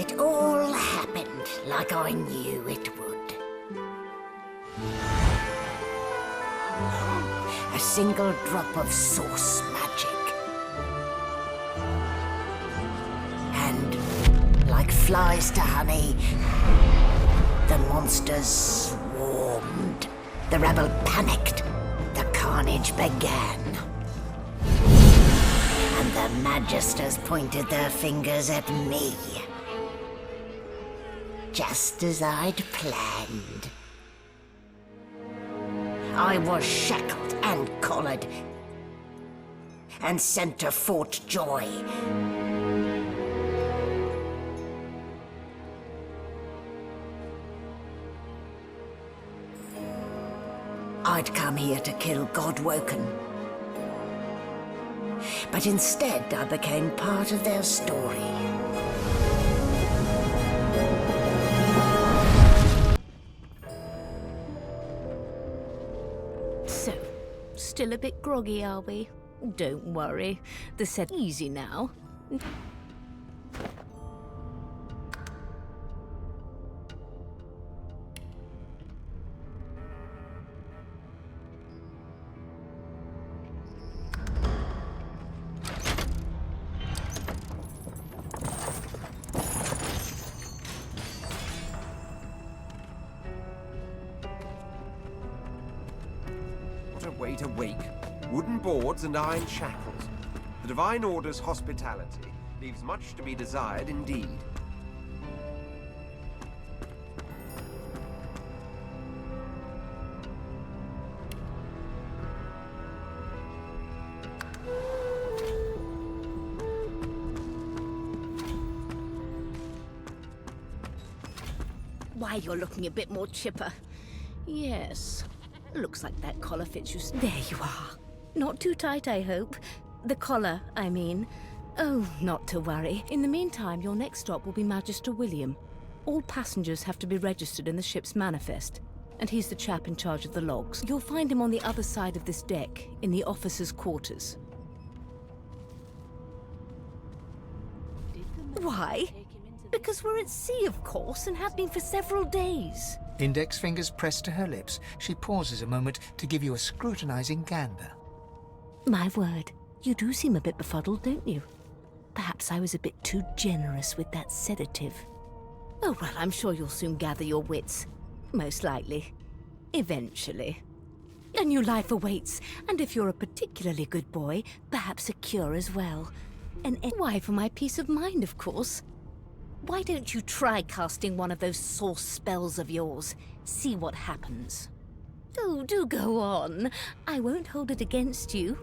It all happened like I knew it would. A single drop of source magic. And, like flies to honey, the monsters swarmed. The rebel panicked. The carnage began. And the Magisters pointed their fingers at me. Just as I'd planned. I was shackled and collared, and sent to Fort Joy. I'd come here to kill Godwoken. But instead, I became part of their story. So, still a bit groggy, are we? Don't worry. The set easy now. Wait, awake. Wooden boards and iron shackles. The Divine Order's hospitality leaves much to be desired indeed. Why, you're looking a bit more chipper. Yes. Looks like that collar fits you. There you are. Not too tight, I hope. The collar, I mean. Oh, not to worry. In the meantime, your next stop will be Magister William. All passengers have to be registered in the ship's manifest, and he's the chap in charge of the logs. You'll find him on the other side of this deck, in the officers' quarters. Why? Because we're at sea, of course, and have been for several days. Index fingers pressed to her lips, she pauses a moment to give you a scrutinizing gander. My word, you do seem a bit befuddled, don't you? Perhaps I was a bit too generous with that sedative. Oh, well, I'm sure you'll soon gather your wits. Most likely. Eventually. A new life awaits, and if you're a particularly good boy, perhaps a cure as well. And why, for my peace of mind, of course. Why don't you try casting one of those source spells of yours? See what happens. Oh, do go on. I won't hold it against you.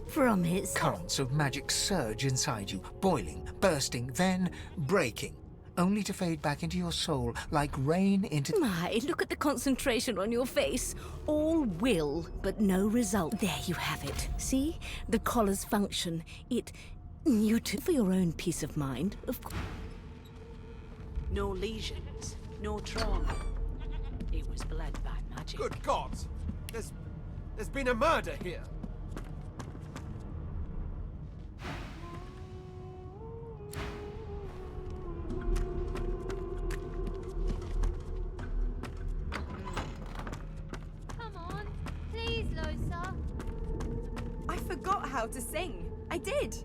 Promise. Currents of magic surge inside you, boiling, bursting, then breaking, only to fade back into your soul like rain into... My, look at the concentration on your face. All will, but no result. There you have it. See? The collar's function. You too, for your own peace of mind, of course. No lesions, no trauma. It was bled by magic. Good gods! There's been a murder here! Come on, please, Losa. I forgot how to sing. I did.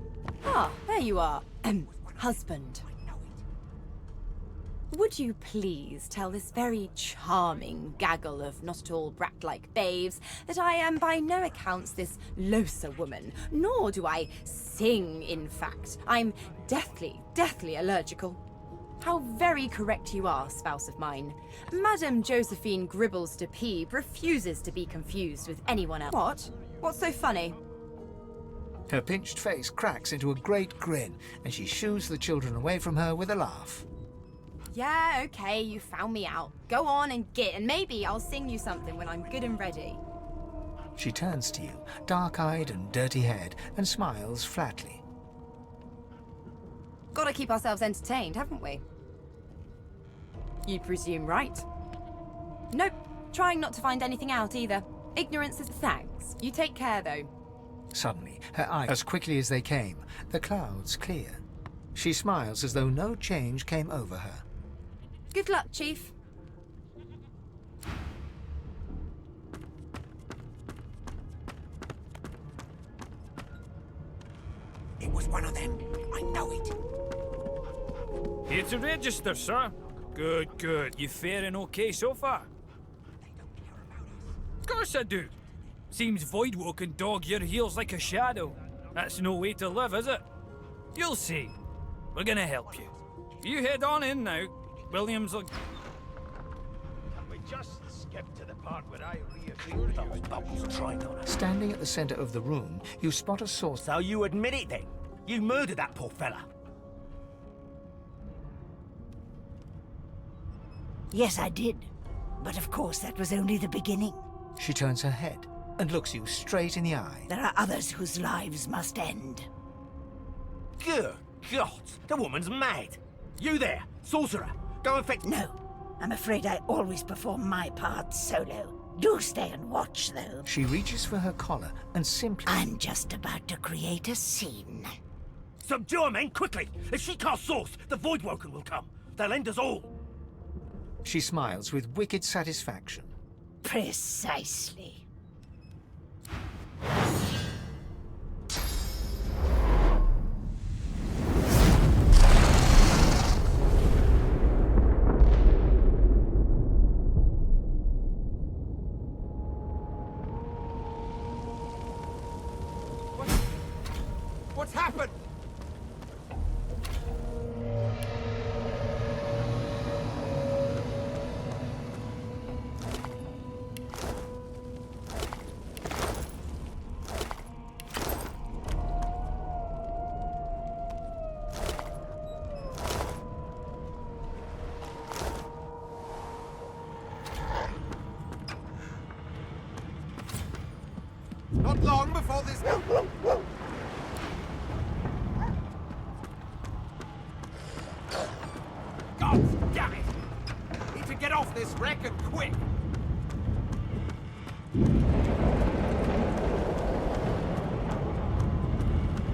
Ah, there you are. Husband. Would you please tell this very charming gaggle of not-at-all brat-like babes that I am by no accounts this Losa woman, nor do I sing, in fact. I'm deathly allergical. How very correct you are, spouse of mine. Madame Josephine Gribbles de Peeb refuses to be confused with anyone else. What? What's so funny? Her pinched face cracks into a great grin, and she shoos the children away from her with a laugh. Yeah, okay, you found me out. Go on and git, and maybe I'll sing you something when I'm good and ready. She turns to you, dark-eyed and dirty-haired, and smiles flatly. Gotta keep ourselves entertained, haven't we? You presume right. Nope, trying not to find anything out either. Ignorance is thanks. You take care, though. Suddenly, her eyes, as quickly as they came, the clouds clear. She smiles as though no change came over her. Good luck, Chief. It was one of them. I know it. Here to register, sir. Good, good. You faring okay so far? Of course I do. Seems Voidwalk can dog your heels like a shadow. That's no way to live, is it? You'll see. We're gonna help you. You head on in now. Williams will... Can we just skip to the part where I reassure you? Those bubbles trying on us. Standing at the center of the room, you spot a source. So you admit it then? You murdered that poor fella. Yes, I did. But of course, that was only the beginning. She turns her head and looks you straight in the eye. There are others whose lives must end. Good God, the woman's mad. You there, sorcerer, go and fetch... No, I'm afraid I always perform my part solo. Do stay and watch, though. She reaches for her collar and simply... I'm just about to create a scene. Subdue her, men, quickly! If she casts source, the Voidwoken will come. They'll end us all. She smiles with wicked satisfaction. Precisely. What's happened? Not long before this... God damn it! Need to get off this wreck and quick!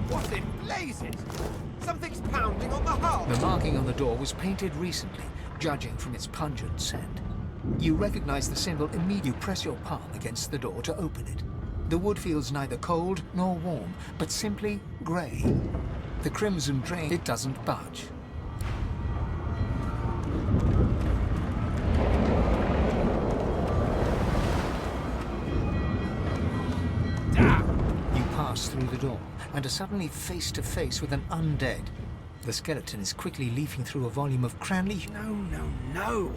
What's in blazes? Something's pounding on the hull! The marking on the door was painted recently, judging from its pungent scent. You recognize the symbol immediately. You press your palm against the door to open it. The wood feels neither cold nor warm, but simply grey. The crimson drain, it doesn't budge. You pass through the door and are suddenly face to face with an undead. The skeleton is quickly leafing through a volume of Cranley. No.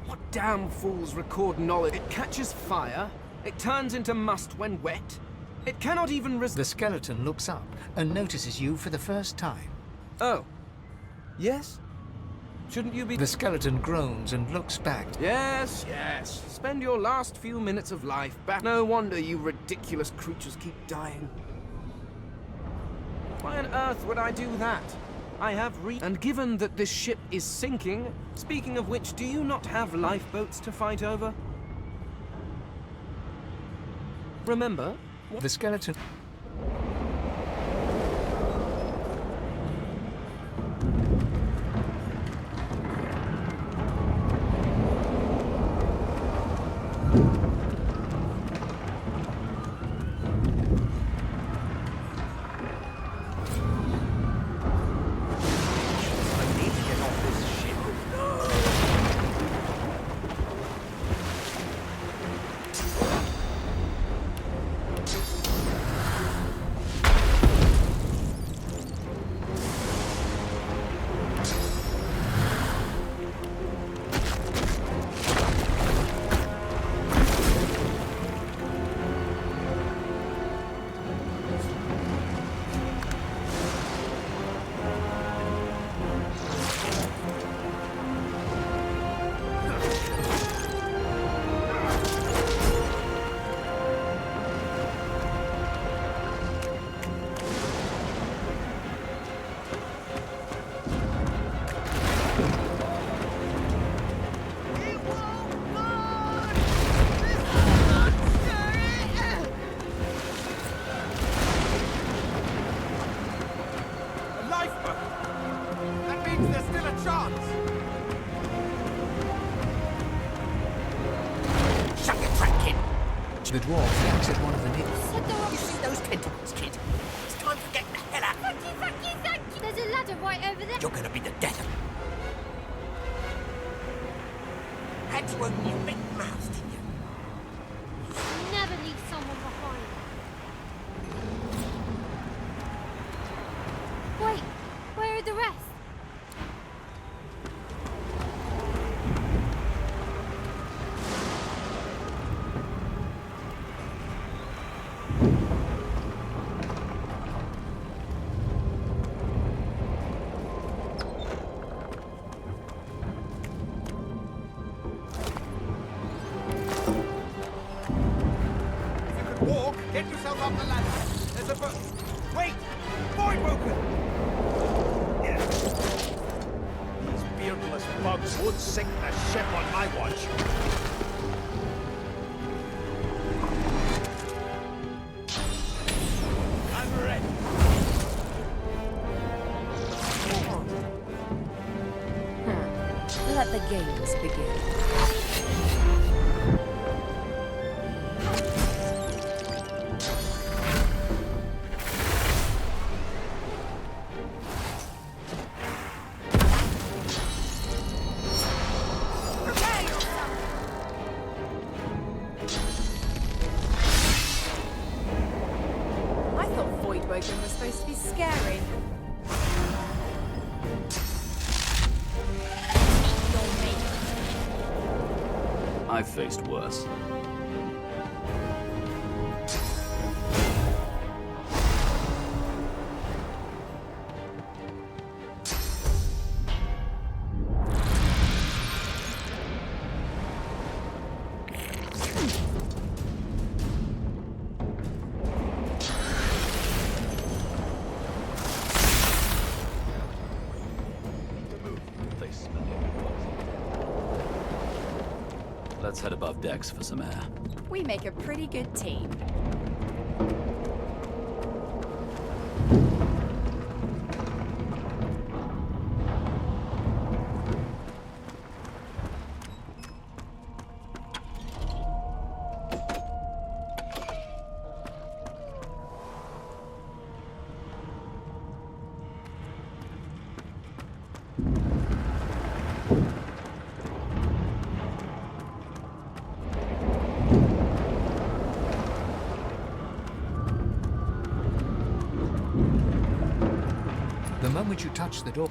What damn fools record knowledge? It catches fire. It turns into must when wet. It cannot even The skeleton looks up and notices you for the first time. Oh. Yes? Shouldn't you be... The skeleton groans and looks back. Yes. Spend your last few minutes of life back. No wonder you ridiculous creatures keep dying. Why on earth would I do that? I have And given that this ship is sinking, speaking of which, do you not have lifeboats to fight over? Remember? The skeleton... The dwarf exit one of the nymphs. You see those tentacles, kid? It's time to get the hell out. Thank you, thank you, thank you. There's a ladder right over there. You're gonna be the death of me. Had to open your big mouth, didn't you? Never leave someone behind. Wait, where are the rest? Walk, get yourself up the ladder. There's a wait! Void Woken! These beardless bugs would sink the ship on my watch. I'm ready. Let the games begin. I thought Void Woken was supposed to be scary. I've faced worse. Let's head above decks for some air. We make a pretty good team. The moment you touch the door...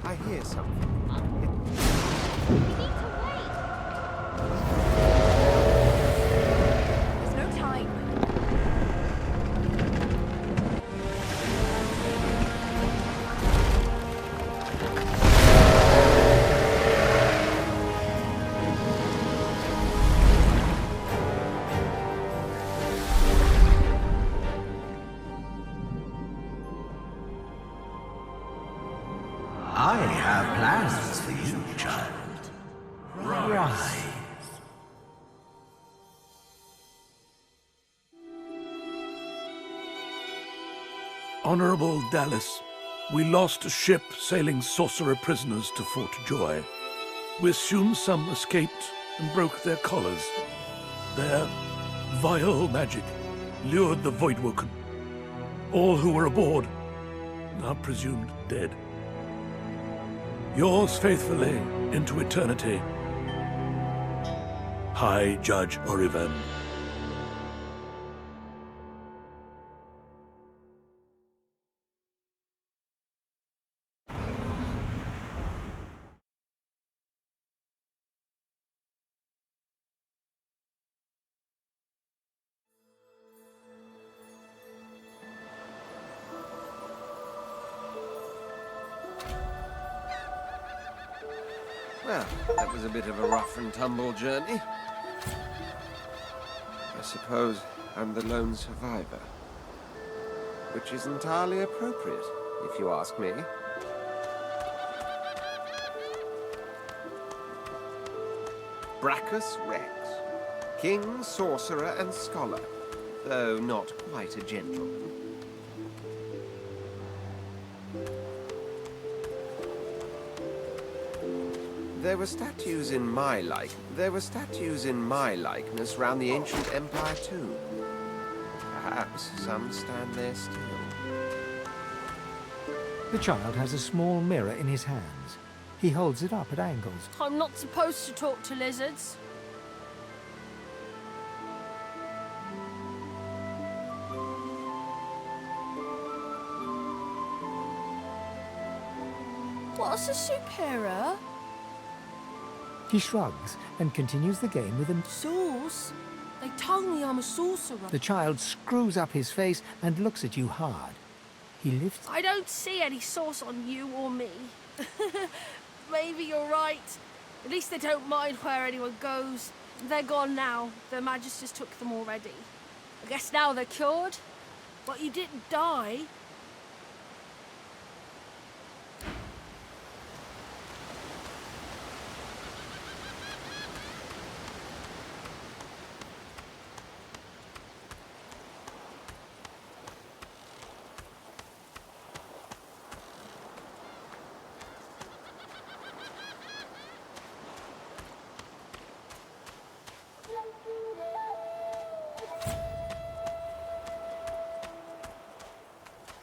I hear something. There's no time. I have plans for you, child. Rise. Honorable Dallas, we lost a ship sailing sorcerer prisoners to Fort Joy. We assume some escaped and broke their collars. Their vile magic lured the Voidwoken. All who were aboard are presumed dead. Yours faithfully into eternity, High Judge Oriven. Well, that was a bit of a rough and tumble journey. I suppose I'm the lone survivor. Which is entirely appropriate, if you ask me. Brachus Rex. King, sorcerer, and scholar, though not quite a gentleman. There were statues in my likeness round the ancient empire too. Perhaps some stand there still. The child has a small mirror in his hands. He holds it up at angles. I'm not supposed to talk to lizards. What's a superior? He shrugs and continues the game with a Sauce? They told me I'm a sorcerer. The child screws up his face and looks at you hard. He lifts... I don't see any sauce on you or me. Maybe you're right. At least they don't mind where anyone goes. They're gone now. Their Magisters took them already. I guess now they're cured. But you didn't die.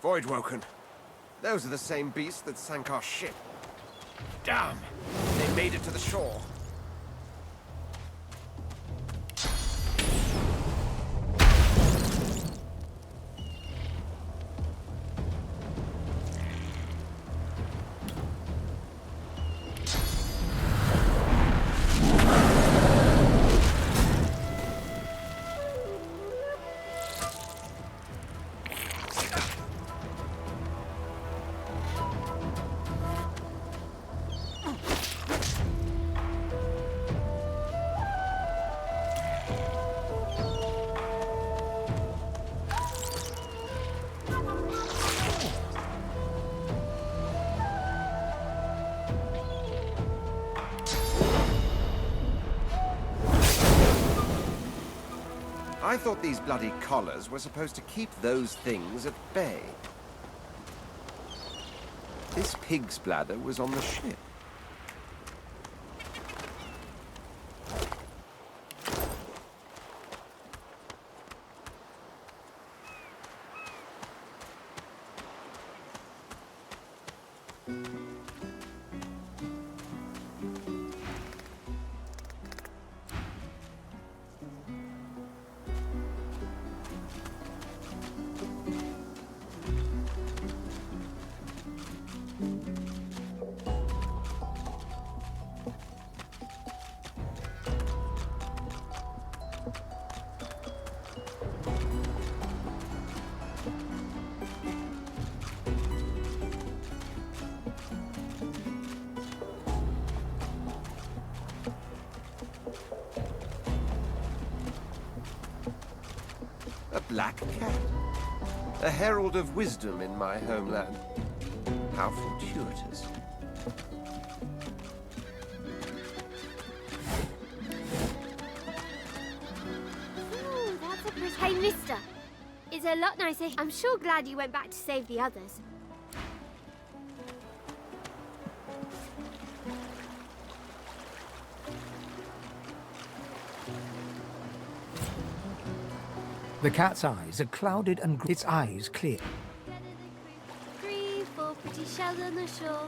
Voidwoken. Those are the same beasts that sank our ship. Damn! They made it to the shore. I thought these bloody collars were supposed to keep those things at bay. This pig's bladder was on the ship. A black cat. A herald of wisdom in my homeland. How fortuitous. Ooh, that's a pretty... Hey, mister. It's a lot nicer. I'm sure glad you went back to save the others. The cat's eyes are clouded and its eyes clear. Three, four pretty shells on the shore.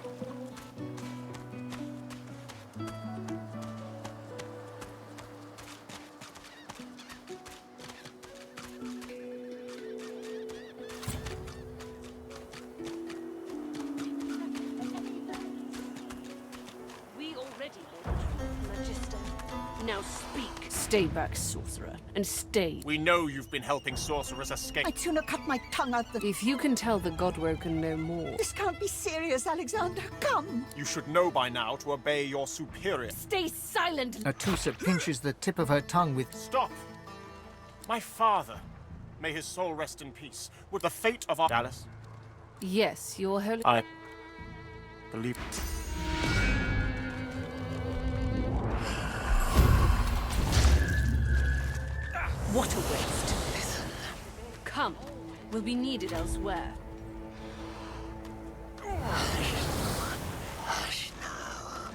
Now speak. Stay back, sorcerer, and stay. We know you've been helping sorcerers escape. I'd sooner cut my tongue out the... If you can tell the Godwoken no more... This can't be serious, Alexander. Come! You should know by now to obey your superior. Stay silent! Atusa pinches the tip of her tongue with... Stop! My father, may his soul rest in peace, with the fate of our... Dallas? Yes, your holy... I... believe... What a waste. Listen. Come. We'll be needed elsewhere. Hush now.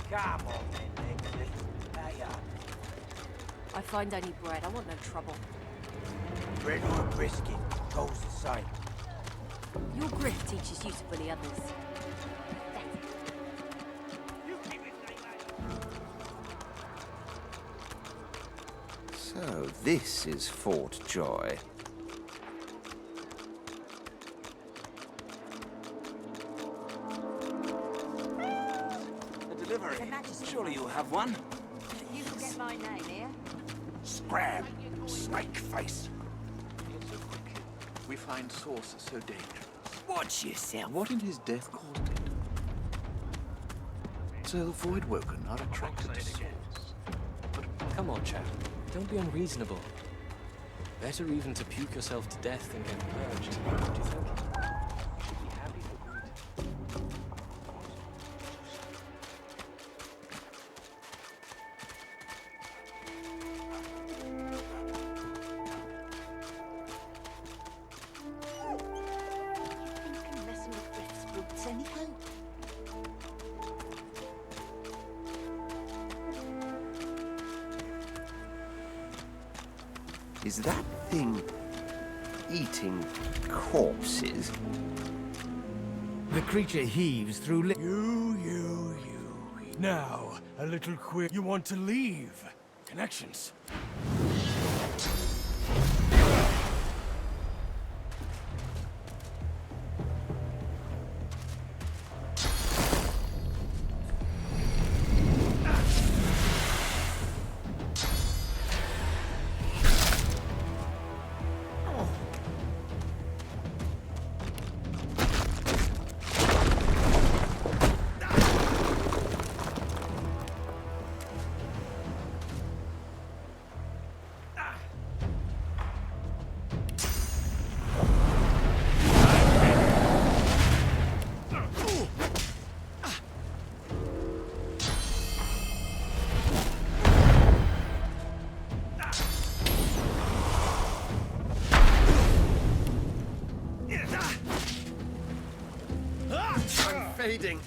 Come on, then, Lexi. Hurry up. I find any bread. I want no trouble. Bread or brisket goes the same. Your grit teaches you to bully others. So, this is Fort Joy. A delivery. Surely you'll have one. You can get my name here. Scram! Snake face! We find Source so dangerous. Watch yourself. What in his death caused it? So the Voidwoken are attracted to Source. But come on, chap. Don't be unreasonable. Better even to puke yourself to death than get purged. Do you think? Should be happy for greed. Messing with Griff's boots, anyhow? Is that thing eating corpses? The creature heaves through... You. Now, a little quick. You want to leave? Connections. I'm fading.